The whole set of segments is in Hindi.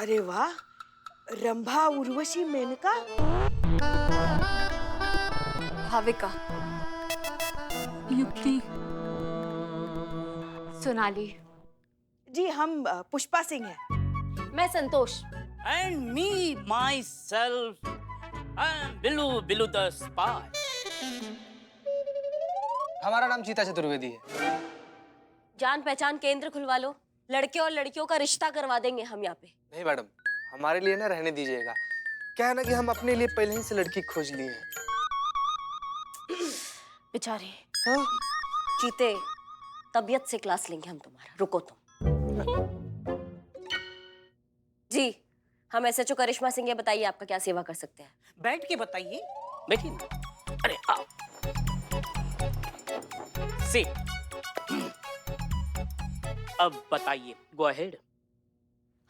अरे वाह, रंभा, उर्वशी, मेनका। भाविका, युक्ति, सोनाली। जी हम पुष्पा सिंह हैं। मैं संतोष। And me, myself, I'm Bilu the spy. हमारा नाम चीता चतुर्वेदी है। जान पहचान केंद्र खुलवा लो, लड़के और लड़कियों का रिश्ता करवा देंगे हम यहाँ पे। नहीं मैडम, हमारे लिए ना रहने दीजिएगा। क्या है ना कि हम अपने लिए पहले ही से लड़की खोज लिए हैं। बेचारे। हाँ? चीते, तबीयत से क्लास लेंगे हम तुम्हारा, रुको तुम। जी, हम एसएचओ करिश्मा सिंह है, बताइए आपका क्या सेवा कर सकते हैं। बैठ के बताइए। बैठिए ना। अरे आओ। Sit. अब बताइए, गो अहेड।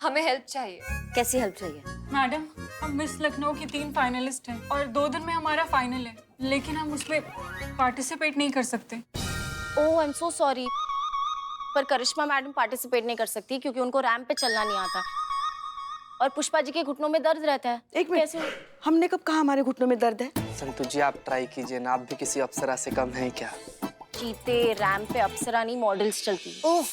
हमें हेल्प चाहिए। कैसी हेल्प चाहिए? मैडम, हम मिस लखनऊ की 3 फाइनलिस्ट हैं और 2 दिन में हमारा फाइनल है, लेकिन हम उसमें पार्टिसिपेट नहीं कर सकते। ओह, आई एम सो सॉरी, पर करिश्मा मैडम पार्टिसिपेट नहीं कर सकती क्योंकि उनको रैंप पे चलना नहीं आता और पुष्पा जी के घुटनों में दर्द रहता है। एक मिनट, हमने कब कहा हमारे घुटनों में दर्द है? संतु जी, आप ट्राई कीजिए ना, आप भी किसी अप्सरा से कम हैं क्या? चीते, रैंप पे अप्सरा नहीं मॉडल्स चलती है। ओह,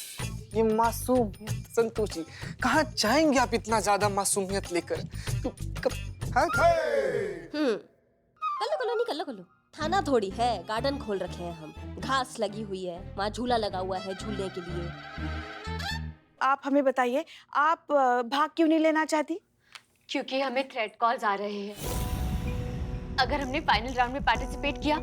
ये मासूम संतु जी, कहाँ जाएंगे आप इतना ज्यादा मासूमियत लेकर? हाँ? कल्लो कल्लो। थाना थोड़ी है, गार्डन खोल रखे हैं हम, घास लगी हुई है, वहाँ झूला लगा हुआ है झूलने के लिए। आप हमें बताइए, आप भाग क्यों नहीं लेना चाहती? क्योंकि हमें थ्रेट कॉल्स आ रहे हैं। अगर हमने फाइनल राउंड में पार्टिसिपेट किया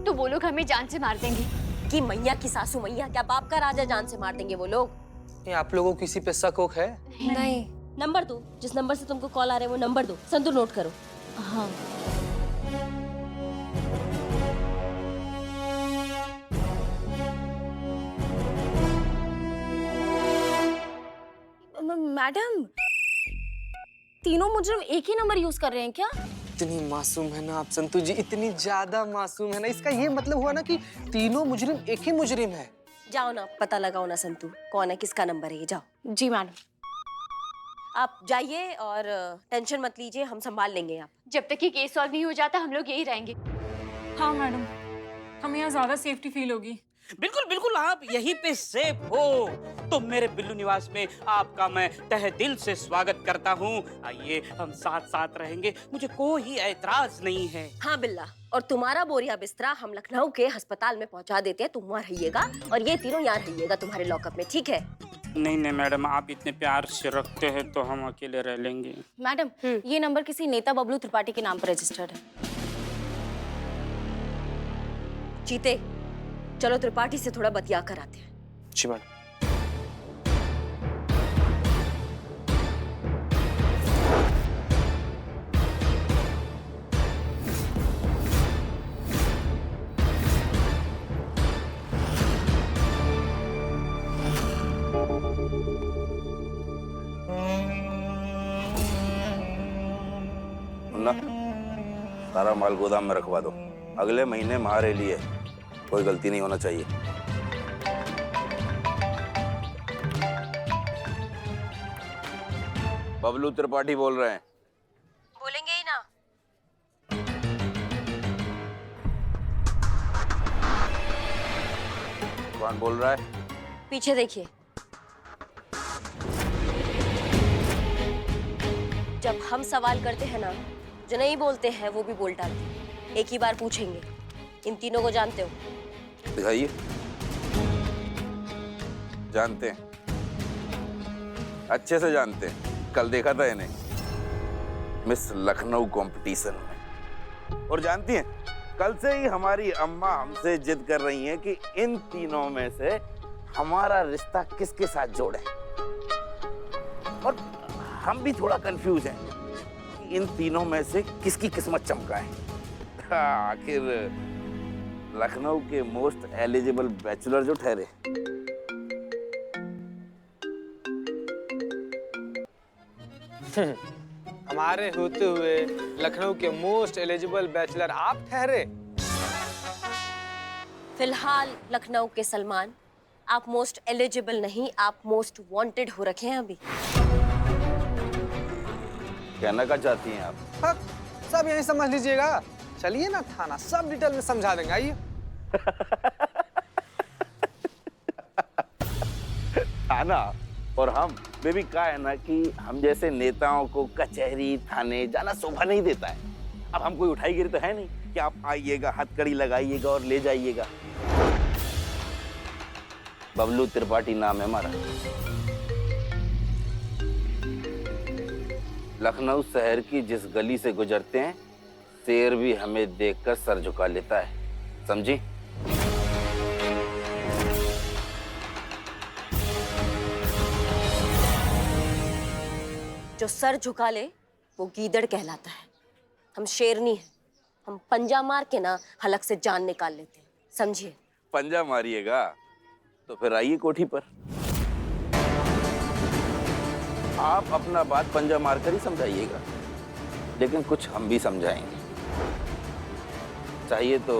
तो वो लोग हमें जान से मार देंगे। कि मैया की सासू मैया, क्या बाप का राजा जान से मार देंगे वो लोग? ये आप लोगों को किसी पे शक वक है? नहीं। नंबर दो, जिस नंबर से तुमको कॉल आ रहे हैं वो नंबर दो। संतु नोट करो। हाँ। मैडम, तीनों मुजरिम एक ही नंबर यूज कर रहे हैं क्या? इतनी मासूम है ना आप संतु जी, इतनी ज्यादा मासूम है ना। इसका ये मतलब हुआ ना कि तीनों मुजरिम एक ही मुजरिम है। जाओ ना, पता लगाओ ना संतु, कौन है, किसका नंबर है ये, जाओ। जी मैडम। आप जाइए और टेंशन मत लीजिए, हम संभाल लेंगे आप। जब तक ये केस सॉल्व नहीं हो जाता हम लोग यही रहेंगे। हाँ मैडम, हमें यहाँ ज्यादा सेफ्टी फील होगी। बिल्कुल बिल्कुल, आप यहीं पे सेफ हो। तो मेरे बिल्लू निवास में आपका मैं तहे दिल से स्वागत करता हूँ। आइए, हम साथ साथ रहेंगे, मुझे कोई ऐतराज नहीं है। हाँ बिल्ला, और तुम्हारा बोरिया बिस्तरा हम लखनऊ के अस्पताल में पहुँचा देते हैं, तुम वहाँ रहिएगा और ये तीनों यहाँ रहिएगा तुम्हारे लॉकअप में, ठीक है? नहीं नहीं मैडम, आप इतने प्यार से रखते हैं तो हम अकेले रह लेंगे। मैडम, ये नंबर किसी नेता बबलू त्रिपाठी के नाम पर रजिस्टर्ड है। चीते, चलो त्रिपाठी से थोड़ा बतिया कर आते हैं। जी मैडम। मुन्ना, सारा माल गोदाम में रखवा दो। अगले महीने महारेली है, कोई गलती नहीं होना चाहिए। बबलू त्रिपाठी बोल रहे हैं। बोलेंगे ही ना। कौन बोल रहा है? पीछे देखिए। जब हम सवाल करते हैं ना, जो नहीं बोलते हैं वो भी बोल डालते हैं। एक ही बार पूछेंगे, इन तीनों को जानते हो? दिखाइए। जानते हैं, अच्छे से जानते हैं, कल देखा था इन्हें मिस लखनऊ कंपटीशन में। और जानती हैं, कल से ही हमारी अम्मा हमसे जिद कर रही हैं कि इन तीनों में से हमारा रिश्ता किसके साथ जोड़े। और हम भी थोड़ा कंफ्यूज हैं कि इन तीनों में से किसकी किस्मत चमका है। आखिर लखनऊ के मोस्ट एलिजिबल बैचलर जो ठहरे। हमारे होते हुए लखनऊ के मोस्ट एलिजिबल बैचलर आप ठहरे। फिलहाल लखनऊ के सलमान, आप मोस्ट एलिजिबल नहीं, आप मोस्ट वांटेड हो रखे हैं अभी। कहना क्या चाहती हैं आप? हाँ, सब यही समझ लीजिएगा। चलिए ना थाना, सब डिटेल में समझा देंगे, आइए। थाना और हम बेबी का है ना कि हम जैसे नेताओं को कचहरी थाने जाना शोभा नहीं देता है। अब हम कोई उठाई गिरी तो है नहीं कि आप आइएगा, हथकड़ी लगाइएगा और ले जाइएगा। बबलू त्रिपाठी नाम है हमारा। लखनऊ शहर की जिस गली से गुजरते हैं, शेर भी हमें देखकर सर झुका लेता है, समझी? जो सर झुका ले वो गीदड़ कहलाता है। हम शेरनी हैं। हम पंजा मार के ना हलक से जान निकाल लेते हैं, समझिए? पंजा मारिएगा तो फिर आइए कोठी पर। आप अपना बात पंजा मारकर ही समझाइएगा, लेकिन कुछ हम भी समझाएंगे। चाहिए तो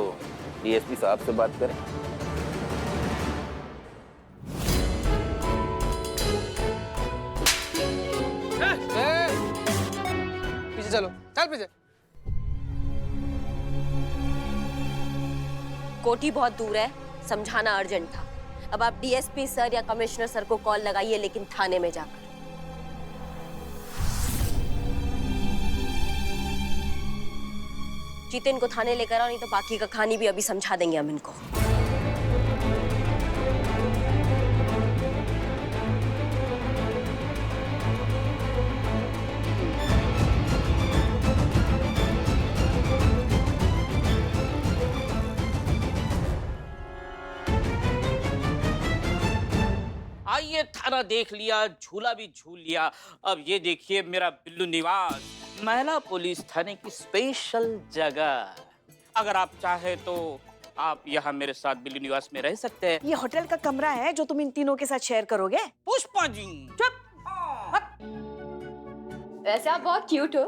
डीएसपी साहब से बात करें। पीछे चलो, चल पीछे। कोठी बहुत दूर है, समझाना अर्जेंट था। अब आप डीएसपी सर या कमिश्नर सर को कॉल लगाइए, लेकिन थाने में जाकर। जीते इनको थाने लेकर आओ, नहीं तो बाकी का कहानी भी अभी समझा देंगे हम इनको। आइए, थाना देख लिया, झूला भी झूल लिया। अब ये देखिए मेरा बिल्लू निवास, महिला पुलिस थाने की स्पेशल जगह। अगर आप चाहे तो आप यहाँ मेरे साथ बिल्लू निवास में रह सकते हैं। ये होटल का कमरा है जो तुम इन तीनों के साथ शेयर करोगे। पुष्पा जी चुप। वैसे आप बहुत क्यूट हो।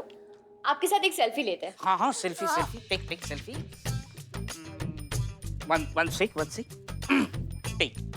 आपके साथ एक सेल्फी लेते हैं। हाँ हाँ, selfie selfie, take selfie. One sec take.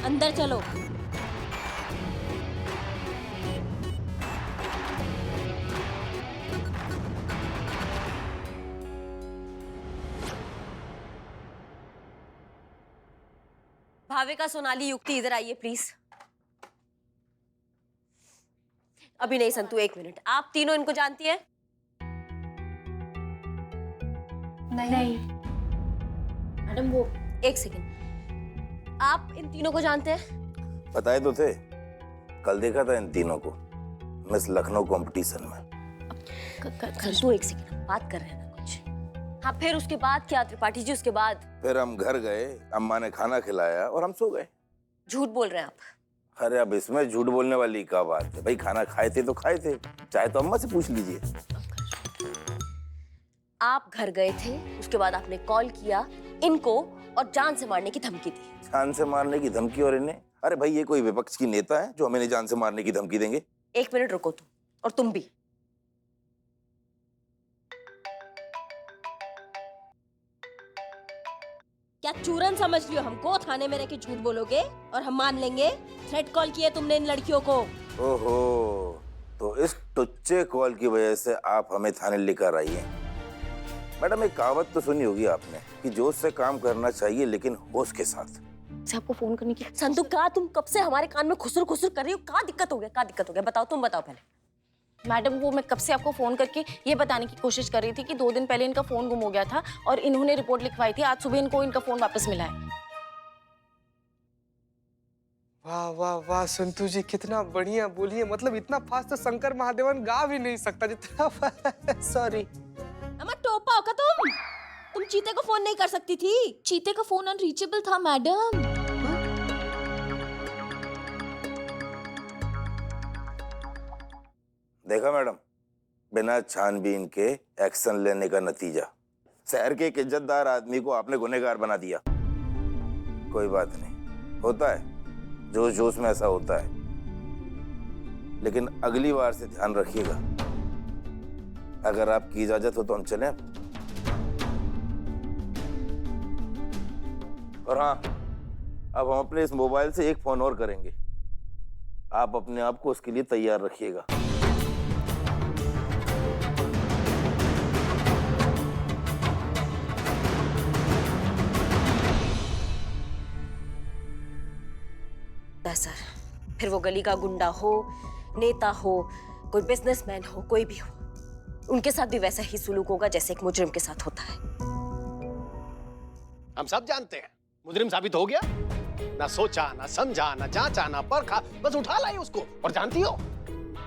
अंदर चलो। भाविका, सोनाली, युक्ति, इधर आइए प्लीज। अभी नहीं संतु, एक मिनट। आप तीनों इनको जानती हैं? नहीं। मैडम वो एक सेकेंड, आप इन तीनों को जानते हैं? बताए तो थे, कल देखा था इन तीनों को मिस लखनऊ कंपटीशन में। संतु एक सेकेंड, बात कर रहे हैं ना कुछ। हाँ, फिर उसके बाद क्या त्रिपाठी जी? उसके बाद फिर हम घर गए, अम्मा ने खाना खिलाया और हम सो गए। झूठ बोल रहे हैं आप। अरे अब इसमें झूठ बोलने वाली क्या बात है भाई? खाना खाए थे तो खाए थे, चाहे तो अम्मा से पूछ लीजिए। आप घर गए थे, उसके बाद आपने कॉल किया इनको और जान से मारने की धमकी दी। जान से मारने की धमकी? और इन्हें? अरे भाई, ये कोई विपक्ष की नेता है जो हमें जान से मारने की धमकी देंगे? एक मिनट रुको तुम, और तुम भी। क्या चूरन समझ लियो हमको? थाने में रह के झूठ बोलोगे और हम मान लेंगे? थ्रेट कॉल किया तुमने इन लड़कियों को। ओहो, तो इस टुच्चे कॉल की वजह से आप हमें थाने लेकर आई हैं। मैडम, एक कहावत तो सुनी होगी आपने कि जोश से काम करना चाहिए लेकिन होश के साथ। से आपको फोन करने की संतु, का तुम कब से हमारे कान में खुसर खुसर कर रही हो? का दिक्कत हो गया? का दिक्कत हो गया? बताओ, तुम बताओ पहले। मैडम, वो मैं कब से आपको फोन करके ये बताने की कोशिश कर रही थी कि 2 दिन पहले इनका फोन गुम हो गया था और इन्होंने रिपोर्ट लिखवाई थी। आज सुबह इनको इनका फोन वापस मिला है। वाह वाह वाह संतू जी, कितना बढ़िया बोलिए। मतलब इतना फास्ट तो शंकर महादेवन गा भी नहीं सकता जितना। सॉरी। अम्मा, टोपा होगा तुम? तुम चीते को फोन नहीं कर सकती थी? चीते का फोन अनरीचेबल था मैडम। देखा मैडम, बिना छानबीन के एक्शन लेने का नतीजा। शहर के एक इज्जतदार आदमी को आपने गुनहगार बना दिया। कोई बात नहीं, होता है, जोश जोश में ऐसा होता है, लेकिन अगली बार से ध्यान रखिएगा। अगर आपकी इजाजत हो तो हम चलें। और हाँ, अब हम अपने इस मोबाइल से एक फोन और करेंगे। आप अपने आप को उसके लिए तैयार रखिएगा। सर, फिर वो गली का गुंडा हो, नेता हो, कोई बिजनेसमैन हो, कोई भी हो, उनके साथ भी वैसा ही सुलूक होगा जैसे एक मुजरिम के साथ होता है। हम सब जानते हैं मुजरिम साबित हो गया। ना सोचा, ना समझा, ना जांचा, ना परखा, बस उठा लाई उसको। और जानती हो,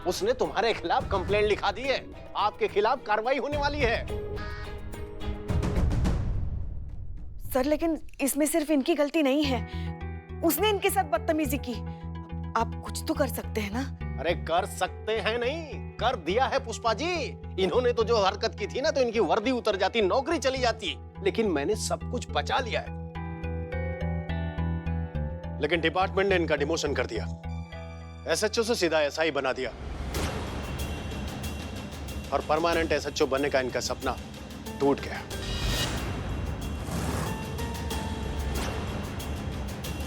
उसने तुम्हारे खिलाफ कंप्लेंट लिखा दी है। आपके खिलाफ कार्रवाई होने वाली है। सर लेकिन इसमें सिर्फ इनकी गलती नहीं है, उसने इनके साथ बदतमीजी की। आप कुछ तो कर सकते हैं ना। अरे कर सकते हैं नहीं, कर दिया है पुष्पा जी। इन्होंने तो जो हरकत की थी ना, तो इनकी वर्दी उतर जाती, नौकरी चली जाती। लेकिन मैंने सब कुछ बचा लिया है। लेकिन डिपार्टमेंट ने इनका डिमोशन कर दिया, एसएचओ से सीधा एसआई बना दिया। और परमानेंट एसएचओ बनने का इनका सपना टूट गया।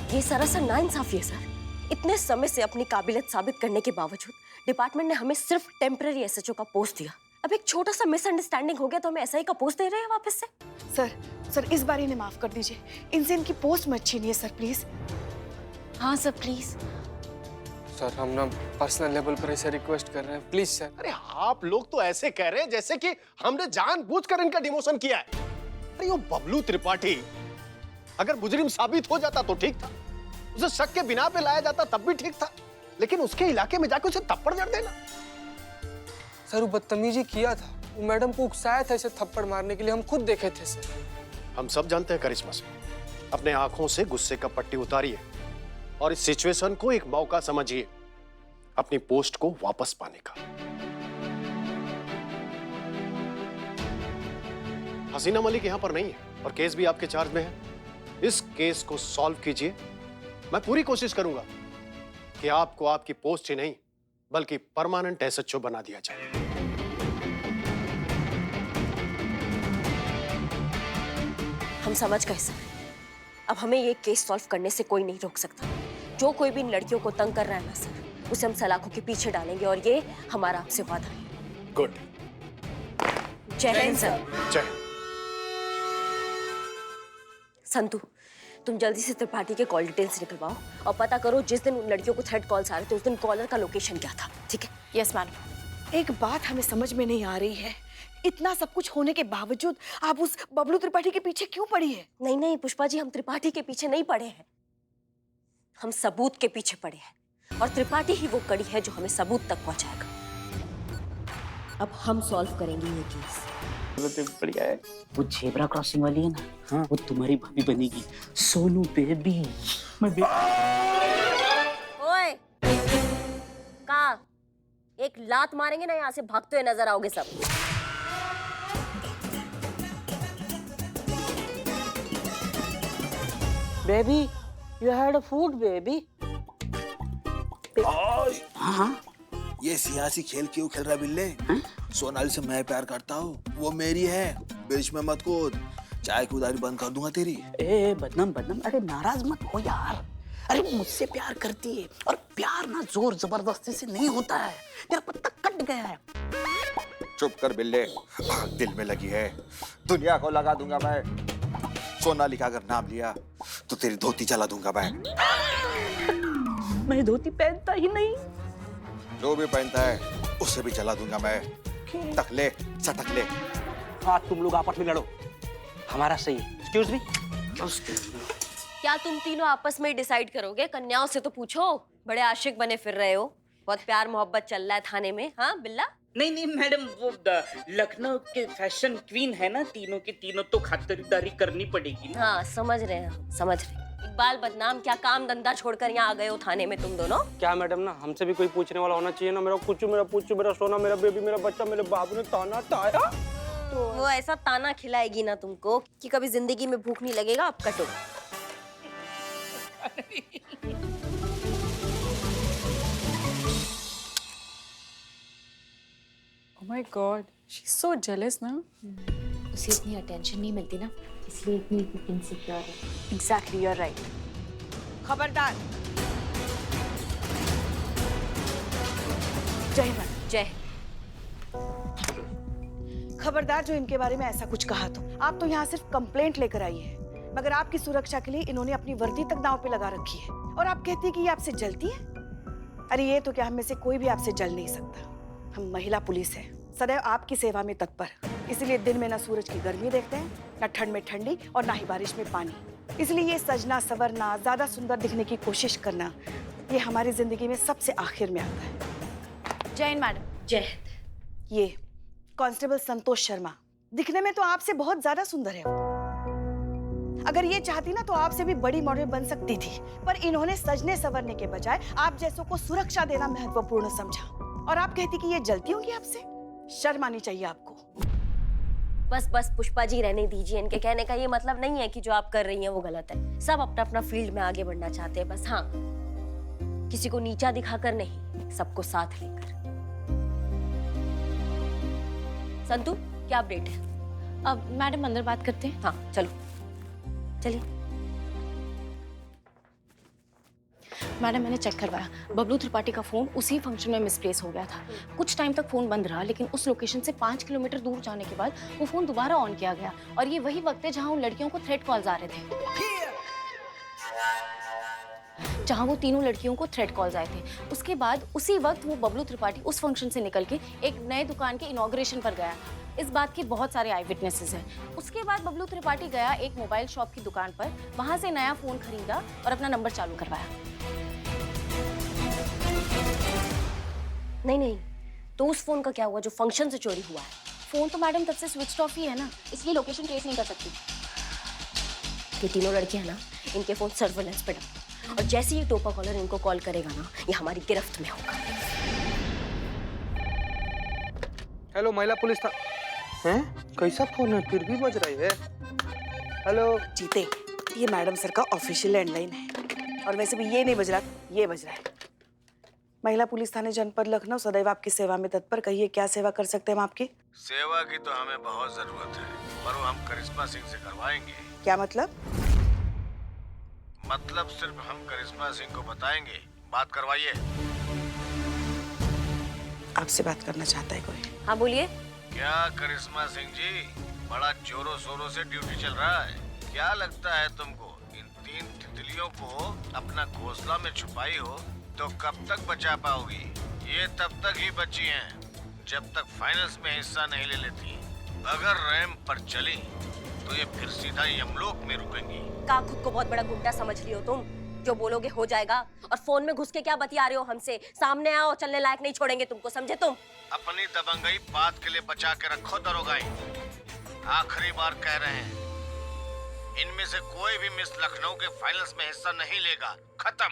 ये सरासर नाइंसाफी है सर। इतने समय से अपनी काबिलियत साबित करने के बावजूद डिपार्टमेंट ने हमें सिर्फ टेम्पररी एसएचओ का पोस्ट दिया। अब एक छोटा सा मिसअंडरस्टैंडिंग हो गया तो हमें एसआई का पोस्ट दे रहे हैं वापस से। सर इस बार इन्हें माफ कर दीजिए, इनसे इनकी पोस्ट मत छीनिए सर प्लीज। हाँ सर प्लीज। सर हम ना पर्सनल लेवल पर ऐसे रिक्वेस्ट कर रहे हैं, प्लीज सर। अरे आप लोग तो ऐसे कह रहे हैं जैसे कि हमने जानबूझकर इनका डिमोशन किया है। अरे वो बबलू त्रिपाठी अगर मुजरिम साबित हो जाता तो ठीक था, उसे शक के बिना पे लाया जाता तब भी ठीक था, लेकिन उसके इलाके में जाकर उसे थप्पड़ जड़ देना। सर वो बदतमीजी किया था, वो मैडम को उकसाया था इसे थप्पड़ मारने के लिए, हम खुद देखे थे सर। हम सब जानते हैं करिश्मा से, अपने आंखों से गुस्से का पट्टी उतारिए और इस सिचुएशन को एक मौका समझिए अपनी पोस्ट को वापस पाने का। हसीना मलिक यहां पर नहीं है और केस भी आपके चार्ज में है। इस केस को सॉल्व कीजिए। मैं पूरी कोशिश करूंगा कि आपको आपकी पोस्ट ही नहीं बल्कि परमानेंट एसएचओ बना दिया जाए। हम समझ गए सर। अब हमें ये केस सॉल्व करने से कोई नहीं रोक सकता। जो कोई भी इन लड़कियों को तंग कर रहा है ना सर, उसे हम सलाखों के पीछे डालेंगे और ये हमारा आपसे वादा है। गुड। जय हिंद सर। जय। संतू, तुम जल्दी से त्रिपाठी के कॉल डिटेल्स निकलवाओ और पता करो जिस दिन उन लड़कियों को थ्रेट कॉल्स आ रहे थे उस दिन कॉलर का लोकेशन क्या था। ठीक है? Yes madam. एक बात हमें समझ में नहीं आ रही है, इतना सब कुछ होने के बावजूद आप उस बबलू त्रिपाठी के पीछे क्यों पड़ी है? नहीं नहीं पुष्पा जी, हम त्रिपाठी के पीछे नहीं पड़े हैं, हम सबूत के पीछे पड़े हैं और त्रिपाठी ही वो कड़ी है जो हमें सबूत तक पहुंचाएगा। अब हम सॉल्व करेंगे ये केस। बढ़िया है। वो झेब्रा क्रॉसिंग वाली है ना, हाँ, वो तुम्हारी भाभी बनेगी। सोनू बेबी। मैं ओए, कहाँ? एक लात मारेंगे ना, यहाँ से भागते हुए नजर आओगे सब। Baby, you had a food, baby. हाँ? ये सियासी खेल क्यों खेल रहा है बिल्ले? सोनाली से मैं प्यार करता हूँ, वो मेरी है, बीच में मत कूद, चाय की उधारी बंद कर दूंगा तेरी। ए बदनाम बदनाम, अरे नाराज मत हो यार। अरे मुझसे प्यार करती है और प्यार ना जोर जबरदस्ती से नहीं होता है। तेरा पत्ता कट गया है। चुप कर बिल्ले, आग दिल में लगी है, दुनिया को लगा दूंगा मैं। सोनाली का अगर नाम लिया तो तेरी धोती चला दूंगा मैं। मैं धोती पहनता ही नहीं। जो भी पहनता है उसे भी चला दूंगा मैं। टकले सटक ले। हाँ तुम लोग आपस में लड़ो, हमारा सही है। Excuse me. क्या तुम तीनों आपस में डिसाइड करोगे? कन्याओं से तो पूछो, बड़े आशिक बने फिर रहे हो, बहुत प्यार मोहब्बत चल रहा है थाने में। हाँ बिल्ला? नहीं नहीं मैडम, वो लखनऊ के फैशन क्वीन है ना, तीनों की तीनों, तो खातिरदारी करनी पड़ेगी ना। हाँ समझ रहे हैं, समझ रहे हैं। इकबाल बदनाम क्या काम धंधा छोड़कर यहाँ आ गए हो थाने में तुम दोनों? क्या मैडम ना, हमसे भी कोई पूछने वाला होना चाहिए ना। मेरा कुछ, मेरा पूछू, मेरा सोना, मेरा बेबी, मेरा बच्चा, मेरे बाबू ने ताना ताया तो वो ऐसा ताना खिलाएगी ना तुमको कि कभी जिंदगी में भूख नहीं लगेगा। अब कटो। Oh my God, she's so jealous ना। उसे इतनी अटेंशन नहीं मिलती ना, इसलिए इतनी इनसिक्योर है। Exactly, you are right. खबरदार। जय हिंद। जय। खबरदार जो इनके बारे में ऐसा कुछ कहा तो। आप तो यहाँ सिर्फ कंप्लेंट लेकर आई है, मगर आपकी सुरक्षा के लिए इन्होंने अपनी वर्दी तक दांव पे लगा रखी है। और आप कहती है कि ये आपसे जलती है? अरे ये तो क्या, हम में से कोई भी आपसे जल नहीं सकता। हम महिला पुलिस है, सदैव आपकी सेवा में तत्पर, इसलिए दिन में ना सूरज की गर्मी देखते हैं, ना ठंड में ठंडी और ना ही बारिश में पानी। इसलिए ये सजना सवरना, ज्यादा सुंदर दिखने की कोशिश करना, ये हमारी जिंदगी में सबसे आखिर में आता है। जय हिंद मैडम। जय। ये कांस्टेबल संतोष शर्मा, दिखने में तो आपसे बहुत ज्यादा सुंदर है। अगर ये चाहती ना तो आपसे भी बड़ी मॉडल बन सकती थी, पर इन्होंने सजने संवरने के बजाय आप जैसों को सुरक्षा देना महत्वपूर्ण समझा। और आप कहती कि ये जलती होंगी आपसे? शर्म आनी चाहिए आपको। बस बस पुष्पा जी, रहने दीजिए। इनके कहने का ये मतलब नहीं है कि जो आप कर रही हैं वो गलत है। सब अपना अपना फील्ड में आगे बढ़ना चाहते हैं, बस हाँ किसी को नीचा दिखाकर नहीं, सबको साथ लेकर। संतू, क्या अपडेट है? अब मैडम अंदर बात करते हैं। हाँ चलो, चलिए। मैडम मैंने चेक करवाया, बबलू त्रिपाठी का फोन उसी फंक्शन में मिसप्लेस हो गया था। कुछ टाइम तक फोन बंद रहा, लेकिन उस लोकेशन से 5 किलोमीटर दूर जाने के बाद वो फोन दोबारा ऑन किया गया। और ये वही वक्त है जहां उन लड़कियों को थ्रेट कॉल्स आ रहे थे, जहां वो तीनों लड़कियों को थ्रेट कॉल्स आए थे। उसके बाद उसी वक्त वो बबलू त्रिपाठी उस फंक्शन से निकल के एक नए दुकान के इनॉग्रेशन पर गया। इस बात के बहुत सारे आई विटनेसेस हैं। उसके बाद बबलू त्रिपाठी गया एक मोबाइल शॉप की दुकान पर, वहां से नया फोन खरीदा और अपना नंबर चालू करवाया। नहीं, तो उस फोन का क्या हुआ जो फंक्शन से चोरी हुआ है? फोन तो मैडम तब से स्विच ऑफ ही है ना, इसलिए लोकेशन ट्रेस नहीं कर सकती। ये तीनों लड़कियां ना, इनके फोन सर्वेलेंस पे डाल, और जैसे ही टोपा कॉलर इनको कॉल करेगा ना, ये हमारी गिरफ्त में होगा। हेलो, महिला पुलिस था। हैं? कैसा फोन है, फिर भी बज रही है। हेलो जीते, ये मैडम सर का ऑफिशियल लैंडलाइन है, और वैसे भी ये नहीं बज रहा, ये बज रहा है। महिला पुलिस थाने जनपद लखनऊ सदैव आपकी सेवा में तत्पर। कहिए क्या सेवा कर सकते हैं हम आपकी? सेवा की तो हमें बहुत जरूरत है, पर वो हम करिश्मा सिंह से करवाएंगे। क्या मतलब? मतलब सिर्फ हम करिश्मा सिंह को बताएंगे। बात करवाइए। आपसे बात करना चाहता है कोई? हाँ बोलिए। क्या करिश्मा सिंह जी, बड़ा जोरों शोरों से ड्यूटी चल रहा है? क्या लगता है तुमको इन 3 तितलियों को अपना घोंसला में छुपाई हो तो कब तक बचा पाओगी? ये तब तक ही बची हैं जब तक फाइनल्स में हिस्सा नहीं ले लेती। अगर रैंप पर चली तो ये फिर सीधा यमलोक में रुकेंगी। का खुद को बहुत बड़ा गुंडा समझ लियो तुम? जो बोलोगे हो जाएगा। और फोन में घुस के क्या बतिया रहे हो हमसे? सामने आओ, चलने लायक नहीं छोड़ेंगे तुमको, समझे तुम? अपनी दबंगई बात के लिए बचा के रखो दरोगाई। आखिरी बार कह रहे हैं, इनमें से कोई भी मिस लखनऊ के फाइनल्स में हिस्सा नहीं लेगा। खत्म।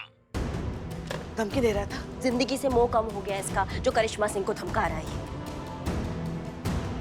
धमकी दे रहा था? जिंदगी से मोह कम हो गया इसका, जो करिश्मा सिंह को धमका रहा है।